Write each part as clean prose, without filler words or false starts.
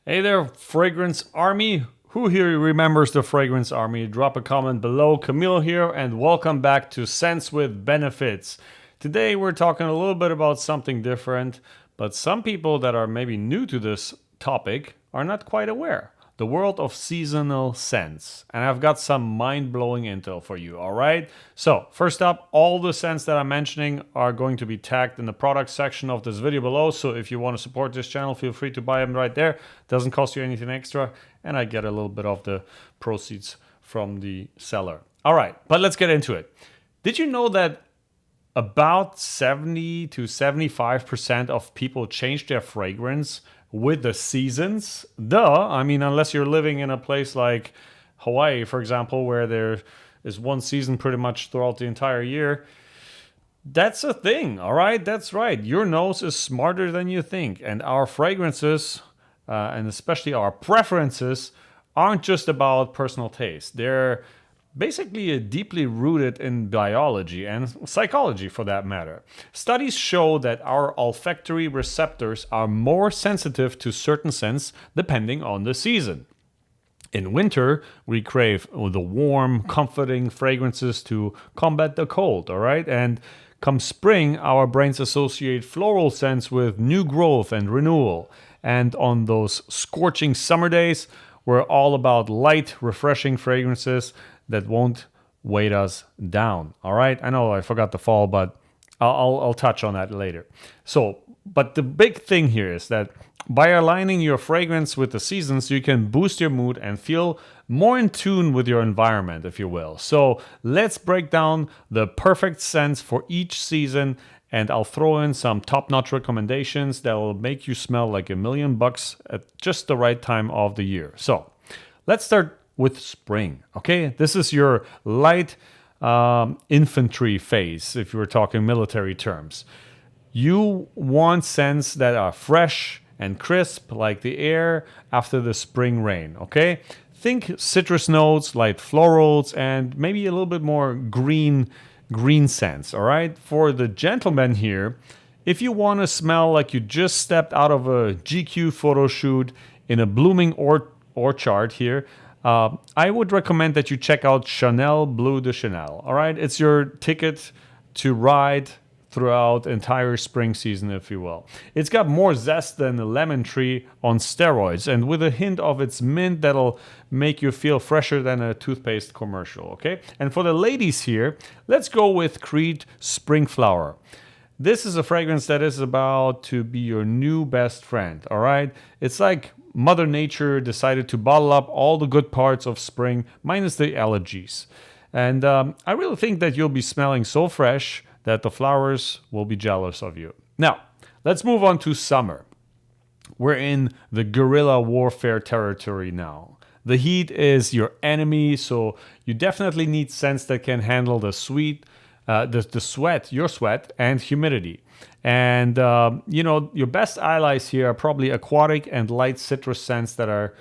Hey there, Fragrance Army. Who here remembers the Fragrance Army? Drop a comment below. Kamil here, and welcome back to Scents with Benefits. Today we're talking a little bit about something different, but some people that are maybe new to this topic are not quite aware. The world of seasonal scents. And I've got some mind-blowing intel for you, all right? So, first up, all the scents that I'm mentioning are going to be tagged in the product section of this video below. So if you want to support this channel, feel free to buy them right there. Doesn't cost you anything extra, and I get a little bit of the proceeds from the seller. All right, but let's get into it. Did you know that about 70 to 75% of people change their fragrance with the seasons? I mean, unless you're living in a place like Hawaii, for example, where there is one season pretty much throughout the entire year. That's a thing, all right? That's right. Your nose is smarter than you think. And our fragrances, and especially our preferences, aren't just about personal taste. They're basically deeply rooted in biology and psychology for that matter. Studies show that our olfactory receptors are more sensitive to certain scents depending on the season. In winter, we crave the warm, comforting fragrances to combat the cold, all right? And come spring, our brains associate floral scents with new growth and renewal. And on those scorching summer days, we're all about light, refreshing fragrances that won't weight us down. All right, I know I forgot the fall, but I'll touch on that later. So, but the big thing here is that by aligning your fragrance with the seasons, you can boost your mood and feel more in tune with your environment, if you will. So let's break down the perfect scents for each season, and I'll throw in some top-notch recommendations that will make you smell like $1,000,000 at just the right time of the year. So let's start with spring, okay? This is your light infantry phase, if you were talking military terms. You want scents that are fresh and crisp, like the air after the spring rain, okay? Think citrus notes, light florals, and maybe a little bit more green scents, all right? For the gentlemen here, if you want to smell like you just stepped out of a GQ photo shoot in a blooming orchard here, I would recommend that you check out Chanel Bleu de Chanel. All right, it's your ticket to ride throughout entire spring season, if you will. It's got more zest than a lemon tree on steroids, and with a hint of its mint that'll make you feel fresher than a toothpaste commercial. Okay, and for the ladies here, let's go with Creed Spring Flower. This is a fragrance that is about to be your new best friend. All right, it's like Mother Nature decided to bottle up all the good parts of spring, minus the allergies. And I really think that you'll be smelling so fresh that the flowers will be jealous of you. Now, let's move on to summer. We're in the guerrilla warfare territory now. The heat is your enemy, so you definitely need scents that can handle the sweat, your sweat, and humidity. And, your best allies here are probably aquatic and light citrus scents that are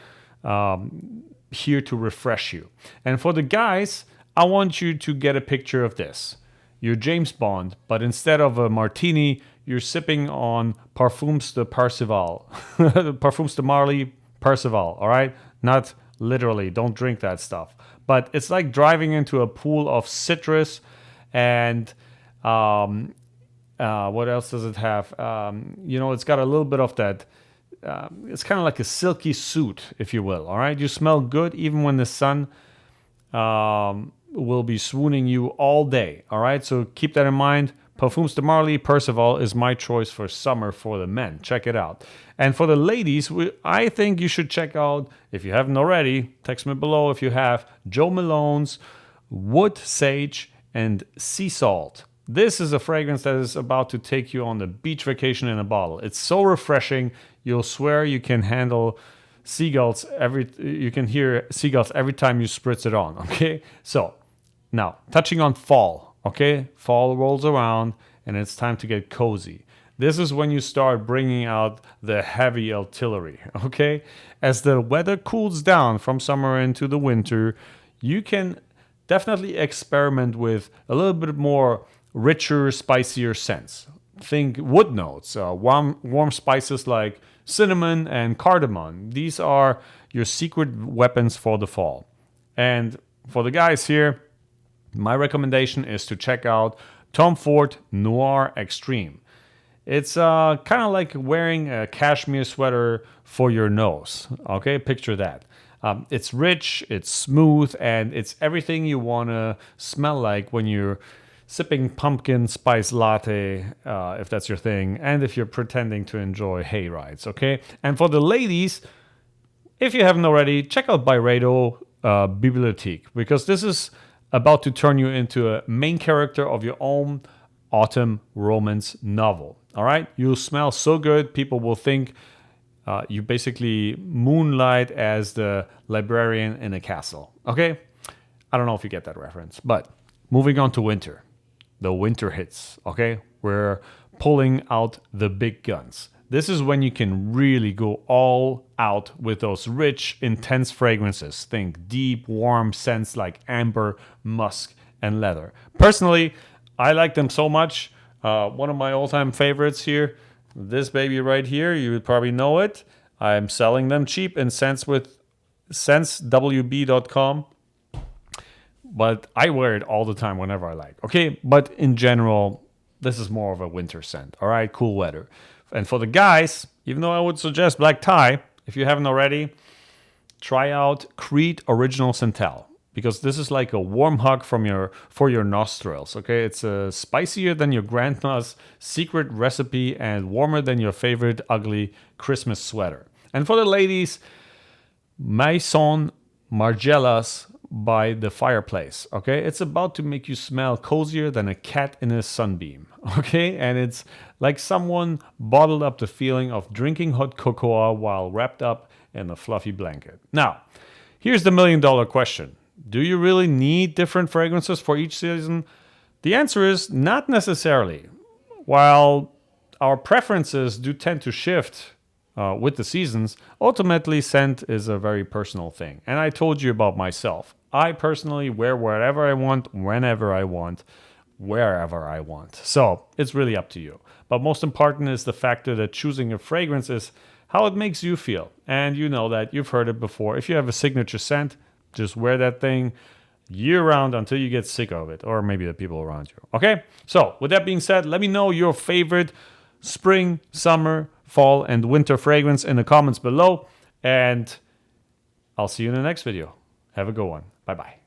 here to refresh you. And for the guys, I want you to get a picture of this. You're James Bond, but instead of a martini, you're sipping on Parfums de Percival. Parfums de Marly Percival, all right? Not literally, don't drink that stuff. But it's like driving into a pool of citrus and what else does it have? It's got a little bit of that. It's kind of like a silky suit, if you will. All right, you smell good even when the sun will be swooning you all day. All right, so keep that in mind. Parfums de Marly Percival is my choice for summer for the men. Check it out. And for the ladies, I think you should check out, if you haven't already, text me below if you have, Joe Malone's Wood Sage and Sea Salt. This is a fragrance that is about to take you on the beach vacation in a bottle. It's so refreshing, you'll swear you can handle seagulls you can hear seagulls every time you spritz it on, okay? So, now, touching on fall, okay? Fall rolls around and it's time to get cozy. This is when you start bringing out the heavy artillery, okay? As the weather cools down from summer into the winter, you can definitely experiment with a little bit more richer, spicier scents. Think wood notes, warm spices like cinnamon, and cardamom. These are your secret weapons for the fall. And for the guys here, my recommendation is to check out Tom Ford Noir Extreme. It's kind of like wearing a cashmere sweater for your nose. Okay, picture that. It's rich, it's smooth, and it's everything you want to smell like when you're sipping pumpkin spice latte, if that's your thing, and if you're pretending to enjoy hay rides, okay? And for the ladies, if you haven't already, check out Byredo Bibliothèque, because this is about to turn you into a main character of your own autumn romance novel, all right? You'll smell so good, people will think you basically moonlight as the librarian in a castle, okay? I don't know if you get that reference, but moving on to winter. The winter hits, okay? We're pulling out the big guns. This is when you can really go all out with those rich, intense fragrances. Think deep, warm scents like amber, musk, and leather. Personally, I like them so much. One of my all-time favorites here, this baby right here, you would probably know it. I'm selling them cheap in scentwb.com. But I wear it all the time whenever I like. Okay, but in general, this is more of a winter scent. All right, cool weather. And for the guys, even though I would suggest black tie, if you haven't already, try out Creed Original Santal, because this is like a warm hug for your nostrils. Okay, it's spicier than your grandma's secret recipe and warmer than your favorite ugly Christmas sweater. And for the ladies, Maison Margielas by the Fireplace. Okay, it's about to make you smell cozier than a cat in a sunbeam. Okay, and it's like someone bottled up the feeling of drinking hot cocoa while wrapped up in a fluffy blanket. Now, here's the $1,000,000 question. Do you really need different fragrances for each season? The answer is not necessarily. While our preferences do tend to shift with the seasons, ultimately scent is a very personal thing. And I told you about myself. I personally wear wherever I want, whenever I want, wherever I want. So it's really up to you. But most important is the factor that choosing a fragrance is how it makes you feel. And you know that, you've heard it before. If you have a signature scent, just wear that thing year-round until you get sick of it, or maybe the people around you. Okay? So with that being said, let me know your favorite spring, summer, fall, and winter fragrance in the comments below. And I'll see you in the next video. Have a good one. Bye-bye.